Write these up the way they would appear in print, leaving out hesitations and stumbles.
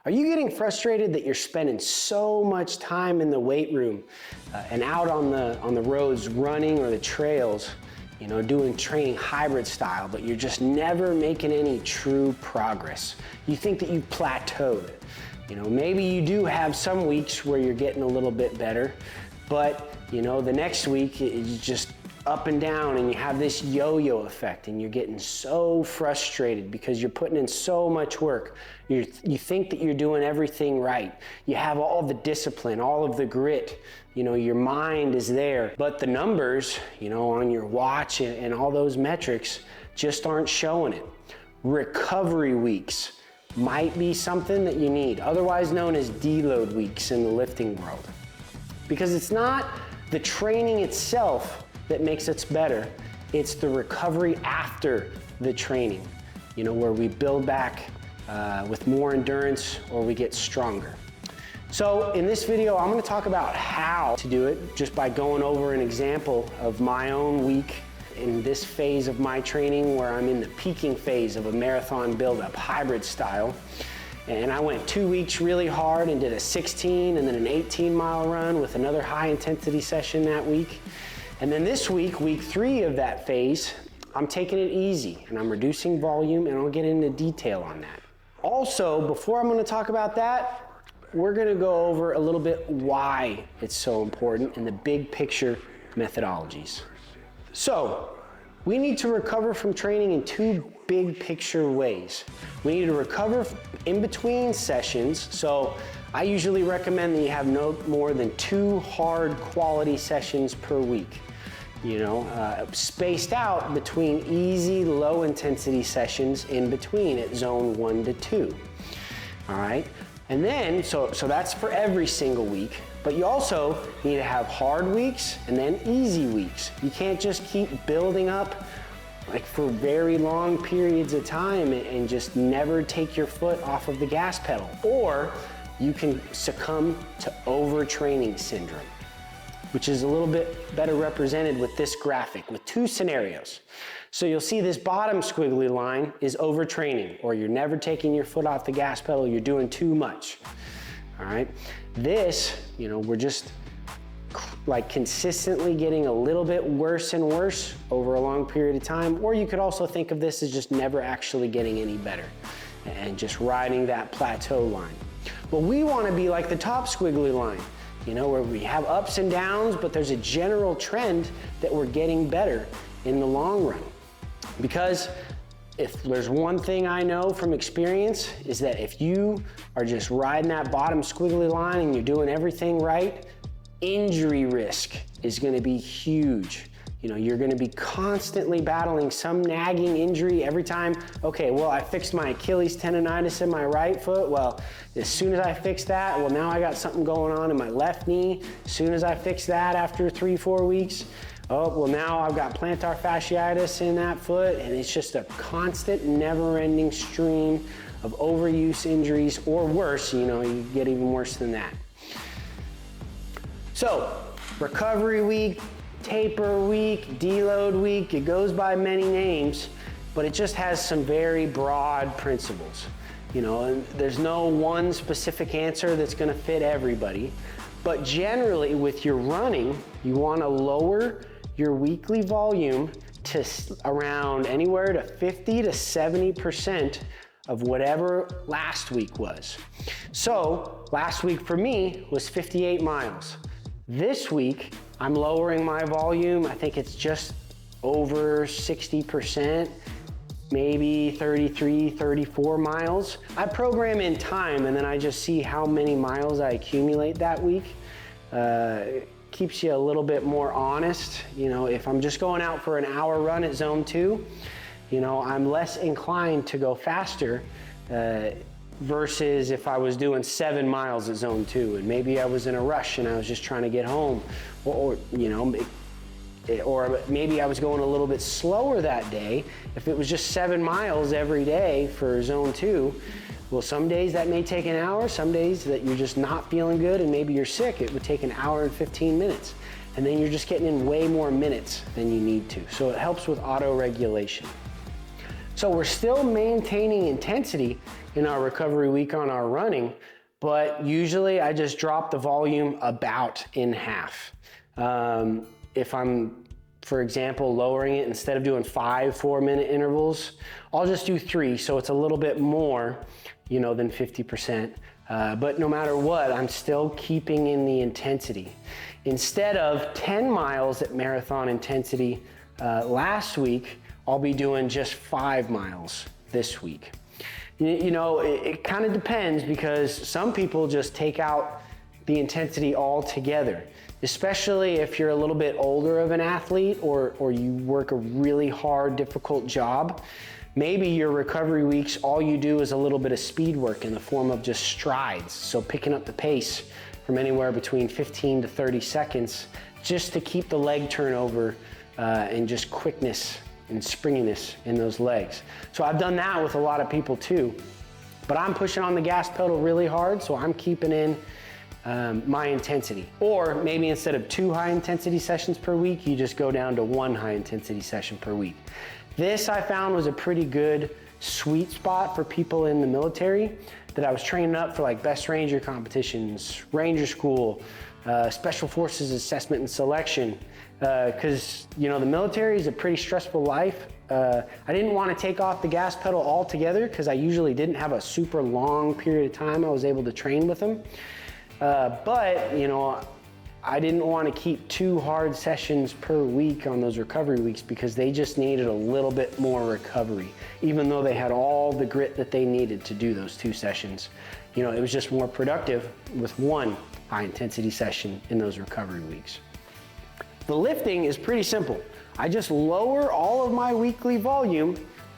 Are you getting frustrated that you're spending so much time in the weight room and out on the roads running or the trails, you know, doing training hybrid style, but you're just never making any true progress? You think that you've plateaued. You know, maybe you do have some weeks where you're getting a little bit better, but you know, the next week it's just up and down, and you have this yo-yo effect, and you're getting so frustrated because you're putting in so much work. You think that you're doing everything right. You have all the discipline, all of the grit, you know, your mind is there, but the numbers, you know, on your watch and all those metrics just aren't showing it. Recovery weeks might be something that you need, otherwise known as deload weeks in the lifting world. Because it's not the training itself that makes us better, it's the recovery after the training, you know, where we build back with more endurance or we get stronger. So in this video, I'm going to talk about how to do it just by going over an example of my own week in this phase of my training where I'm in the peaking phase of a marathon build-up hybrid style. And I went 2 weeks really hard and did a 16 and then an 18-mile run with another high intensity session that week. And then this week, week 3 of that phase, I'm taking it easy and I'm reducing volume, and I'll get into detail on that. Also, before I'm going to talk about that, we're going to go over a little bit why it's so important and the big picture methodologies. So, we need to recover from training in 2 big picture ways. We need to recover in between sessions. So I usually recommend that you have no more than 2 hard quality sessions per week. You know, spaced out between easy, low intensity sessions in between at zone 1 to 2. All right. And then, so that's for every single week, but you also need to have hard weeks and then easy weeks. You can't just keep building up like for very long periods of time and just never take your foot off of the gas pedal, or you can succumb to overtraining syndrome, which is a little bit better represented with this graphic with 2 scenarios. So you'll see this bottom squiggly line is overtraining, or you're never taking your foot off the gas pedal, you're doing too much. All right. This, you know, we're just like consistently getting a little bit worse and worse over a long period of time, or you could also think of this as just never actually getting any better and just riding that plateau line. But we want to be like the top squiggly line, you know, where we have ups and downs, but there's a general trend that we're getting better in the long run. Because if there's one thing I know from experience is that if you are just riding that bottom squiggly line and you're doing everything right, injury risk is going to be huge. You know, you're going to be constantly battling some nagging injury every time. Okay, well, I fixed my Achilles tendonitis in my right foot. Well, as soon as I fix that, well, now I got something going on in my left knee. As soon as I fix that after 3-4 weeks, oh, well, now I've got plantar fasciitis in that foot, and it's just a constant, never-ending stream of overuse injuries, or worse, you know, you get even worse than that. So, recovery week, taper week, deload week, it goes by many names, but it just has some very broad principles. You know, and there's no one specific answer that's going to fit everybody, but generally with your running, you want to lower your weekly volume to around anywhere to 50 to 70% of whatever last week was. So last week for me was 58 miles. This week, I'm lowering my volume. I think it's just over 60%, maybe 33, 34 miles. I program in time, and then I just see how many miles I accumulate that week. Keeps you a little bit more honest. You know, if I'm just going out for an hour run at zone 2, you know, I'm less inclined to go faster versus if I was doing 7 miles at zone 2 and maybe I was in a rush and I was just trying to get home, or you know, or maybe I was going a little bit slower that day. If it was just 7 miles every day for zone 2, well, some days that may take an hour, some days that you're just not feeling good and maybe you're sick, it would take an hour and 15 minutes. And then you're just getting in way more minutes than you need to. So it helps with auto regulation. So we're still maintaining intensity in our recovery week on our running, but usually I just drop the volume about in half. If I'm, for example, lowering it, instead of doing 5 4-minute intervals, I'll just do 3, so it's a little bit more, you know, than 50%. But no matter what, I'm still keeping in the intensity. Instead of 10 miles at marathon intensity last week, I'll be doing just 5 miles this week. You know, it kind of depends, because some people just take out the intensity altogether, especially if you're a little bit older of an athlete, or you work a really hard, difficult job. Maybe your recovery weeks, all you do is a little bit of speed work in the form of just strides. So picking up the pace from anywhere between 15 to 30 seconds, just to keep the leg turnover and just quickness and springiness in those legs. So I've done that with a lot of people too, but I'm pushing on the gas pedal really hard, so I'm keeping in my intensity. Or maybe instead of 2 high intensity sessions per week, you just go down to 1 high intensity session per week. This I found was a pretty good sweet spot for people in the military that I was training up for, like best ranger competitions, ranger school, special forces assessment and selection. Because you know, the military is a pretty stressful life. I didn't want to take off the gas pedal altogether, because I usually didn't have a super long period of time I was able to train with them. But you know, I didn't want to keep 2 hard sessions per week on those recovery weeks, because they just needed a little bit more recovery, even though they had all the grit that they needed to do those 2 sessions. You know, it was just more productive with 1 high intensity session in those recovery weeks. The lifting is pretty simple. I just lower all of my weekly volume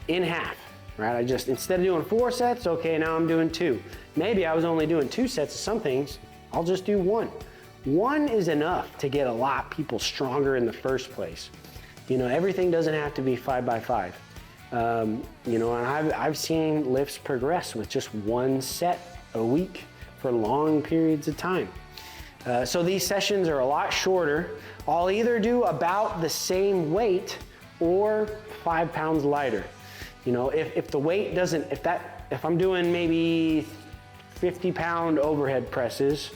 in half, right? I just, instead of doing 4 sets, okay, now I'm doing 2. Maybe I was only doing 2 sets of some things, I'll just do 1. 1 is enough to get a lot of people stronger in the first place. You know, everything doesn't have to be 5 by 5. You know, and I've seen lifts progress with just 1 set a week for long periods of time. So these sessions are a lot shorter. I'll either do about the same weight or 5 pounds lighter. You know, if the weight doesn't, if I'm doing maybe 50-pound overhead presses,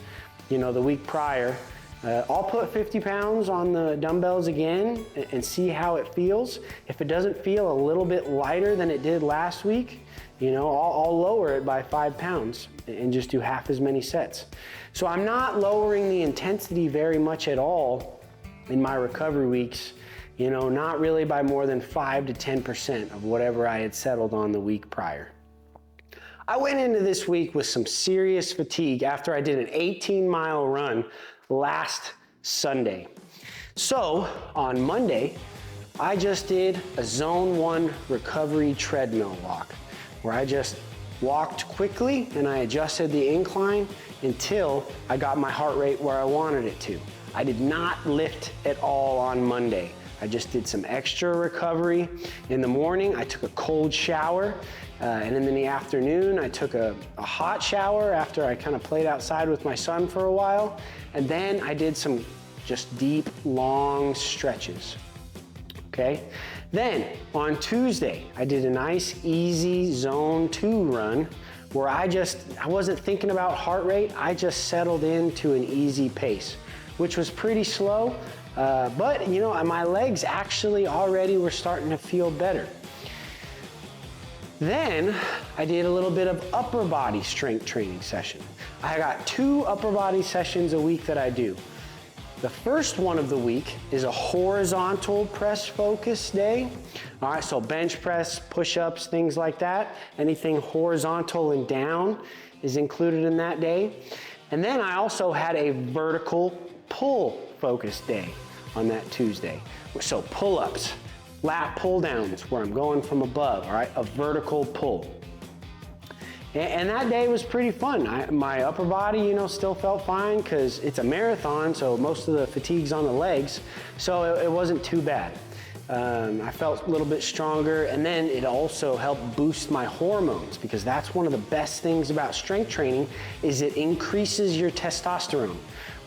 you know, the week prior, I'll put 50 pounds on the dumbbells again and see how it feels. If it doesn't feel a little bit lighter than it did last week, you know, I'll lower it by 5 pounds and just do half as many sets. So I'm not lowering the intensity very much at all in my recovery weeks, you know, not really by more than 5 to 10% of whatever I had settled on the week prior. I went into this week with some serious fatigue after I did an 18-mile run last Sunday. So on Monday, I just did a zone 1 recovery treadmill walk, where I just walked quickly and I adjusted the incline until I got my heart rate where I wanted it to. I did not lift at all on Monday. I just did some extra recovery. In the morning, I took a cold shower, and then in the afternoon, I took a hot shower after I kind of played outside with my son for a while. And then I did some just deep, long stretches, okay? Then on Tuesday, I did a nice, easy zone 2 run where I wasn't thinking about heart rate. I just settled into an easy pace, which was pretty slow, but you know, my legs actually already were starting to feel better. Then I did a little bit of upper body strength training session. I got 2 upper body sessions a week that I do. The first one of the week is a horizontal press focus day. All right, so bench press, push-ups, things like that. Anything horizontal and down is included in that day. And then I also had a vertical pull focus day on that Tuesday. So pull-ups, lat pull-downs, where I'm going from above, all right, a vertical pull. And that day was pretty fun. My upper body, you know, still felt fine because it's a marathon, so most of the fatigue's on the legs, so it wasn't too bad. I felt a little bit stronger, and then it also helped boost my hormones, because that's one of the best things about strength training is it increases your testosterone,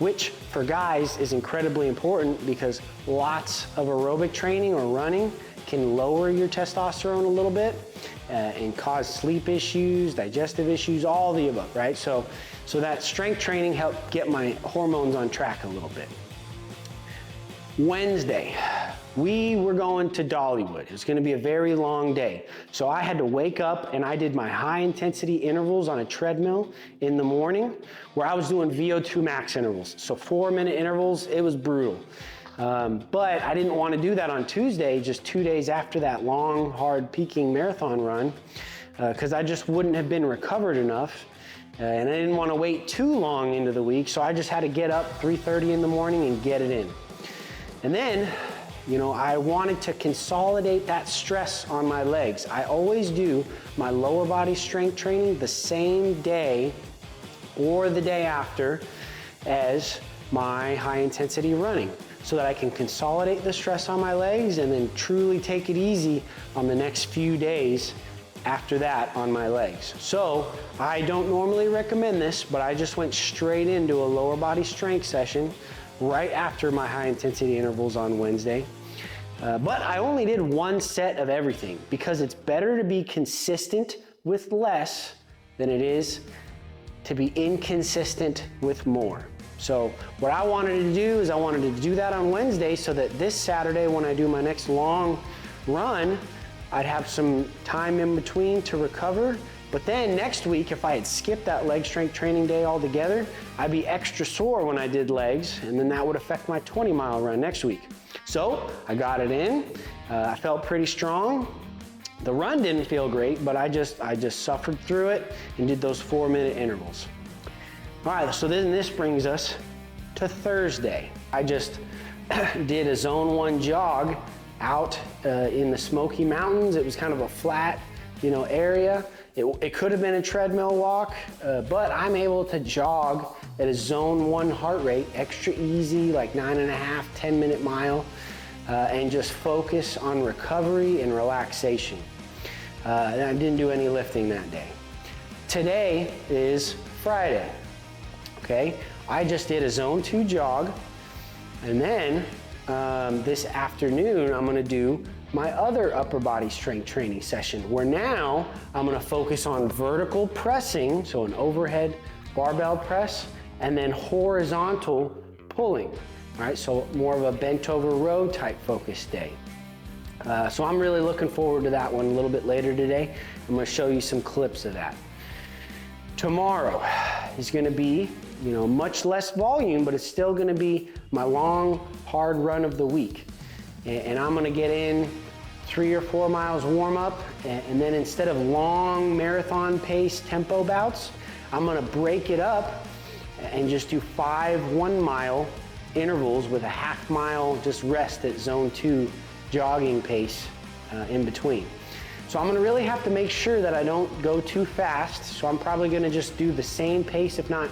which for guys is incredibly important because lots of aerobic training or running can lower your testosterone a little bit and cause sleep issues, digestive issues, all the above, right? So that strength training helped get my hormones on track a little bit. Wednesday, we were going to Dollywood. It was gonna be a very long day. So I had to wake up and I did my high intensity intervals on a treadmill in the morning where I was doing VO2 max intervals. So 4-minute intervals, it was brutal. But I didn't want to do that on Tuesday, just 2 days after that long, hard peaking marathon run, because I just wouldn't have been recovered enough. And I didn't want to wait too long into the week, so I just had to get up 3:30 in the morning and get it in. And then, you know, I wanted to consolidate that stress on my legs. I always do my lower body strength training the same day or the day after as my high intensity running, so that I can consolidate the stress on my legs and then truly take it easy on the next few days after that on my legs. So I don't normally recommend this, but I just went straight into a lower body strength session right after my high intensity intervals on Wednesday. But I only did one set of everything because it's better to be consistent with less than it is to be inconsistent with more. So what I wanted to do is I wanted to do that on Wednesday so that this Saturday when I do my next long run, I'd have some time in between to recover. But then next week, if I had skipped that leg strength training day altogether, I'd be extra sore when I did legs, and then that would affect my 20-mile run next week. So I got it in. I felt pretty strong. The run didn't feel great, but I just suffered through it and did those 4-minute intervals. All right, so then this brings us to Thursday. I just did a zone 1 jog out in the Smoky Mountains. It was kind of a flat, area. It could have been a treadmill walk, but I'm able to jog at a zone 1 heart rate, extra easy, like 9.5, 10-minute mile, and just focus on recovery and relaxation. And I didn't do any lifting that day. Today is Friday. Okay, I just did a zone 2 jog, and then this afternoon I'm gonna do my other upper body strength training session, where now I'm gonna focus on vertical pressing, so an overhead barbell press, and then horizontal pulling. All right, so more of a bent over row type focus day. So I'm really looking forward to that one a little bit later today. I'm gonna show you some clips of that. Tomorrow is gonna be, much less volume, but it's still gonna be my long, hard run of the week. And I'm gonna get in 3 or 4 miles warm up, and then instead of long marathon pace tempo bouts, I'm gonna break it up and just do 5 1-mile intervals with a half-mile just rest at zone 2 jogging pace in between. So I'm gonna really have to make sure that I don't go too fast. So I'm probably gonna just do the same pace, if not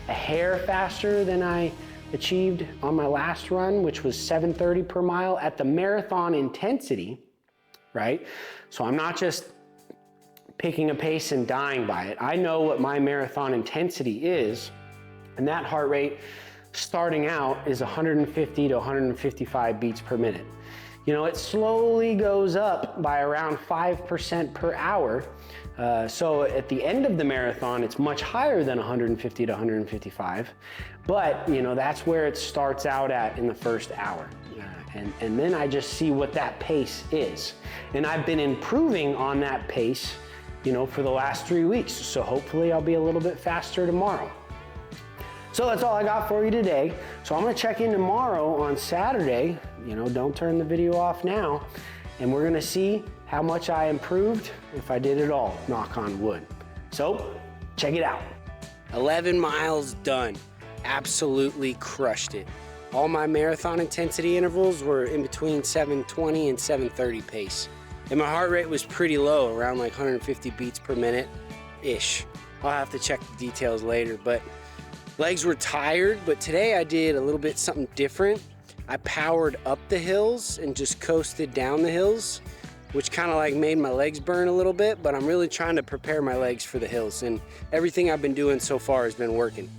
a hair faster than I achieved on my last run, which was 7:30 per mile at the marathon intensity, right? So I'm not just picking a pace and dying by it. I know what my marathon intensity is, and that heart rate starting out is 150 to 155 beats per minute. It slowly goes up by around 5% per hour. So at the end of the marathon, it's much higher than 150 to 155. But, that's where it starts out at in the first hour. And then I just see what that pace is. And I've been improving on that pace, for the last 3 weeks. So hopefully I'll be a little bit faster tomorrow. So that's all I got for you today. So I'm gonna check in tomorrow on Saturday. Don't turn the video off now. And we're gonna see how much I improved, if I did it all, knock on wood. So check it out. 11 miles done. Absolutely crushed it. All my marathon intensity intervals were in between 720 and 730 pace. And my heart rate was pretty low, around like 150 beats per minute-ish. I'll have to check the details later, but legs were tired, but today I did a little bit something different. I powered up the hills and just coasted down the hills, which kind of like made my legs burn a little bit, but I'm really trying to prepare my legs for the hills, and everything I've been doing so far has been working.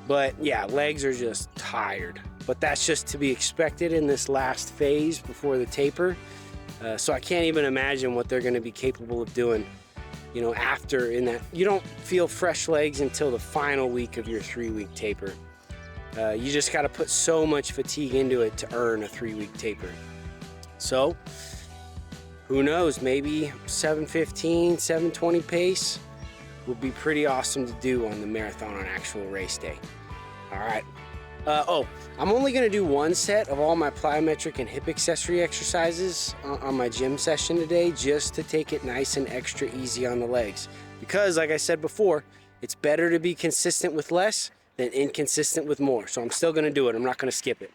But yeah, legs are just tired, but that's just to be expected in this last phase before the taper. So I can't even imagine what they're going to be capable of doing, you know, after in that. You don't feel fresh legs until the final week of your 3-week taper. You just got to put so much fatigue into it to earn a 3-week taper. So who knows, maybe 7:15, 7:20 pace would be pretty awesome to do on the marathon on actual race day. All right. Oh, I'm only going to do 1 set of all my plyometric and hip accessory exercises on my gym session today, just to take it nice and extra easy on the legs. Because like I said before, it's better to be consistent with less than inconsistent with more. So I'm still going to do it. I'm not going to skip it.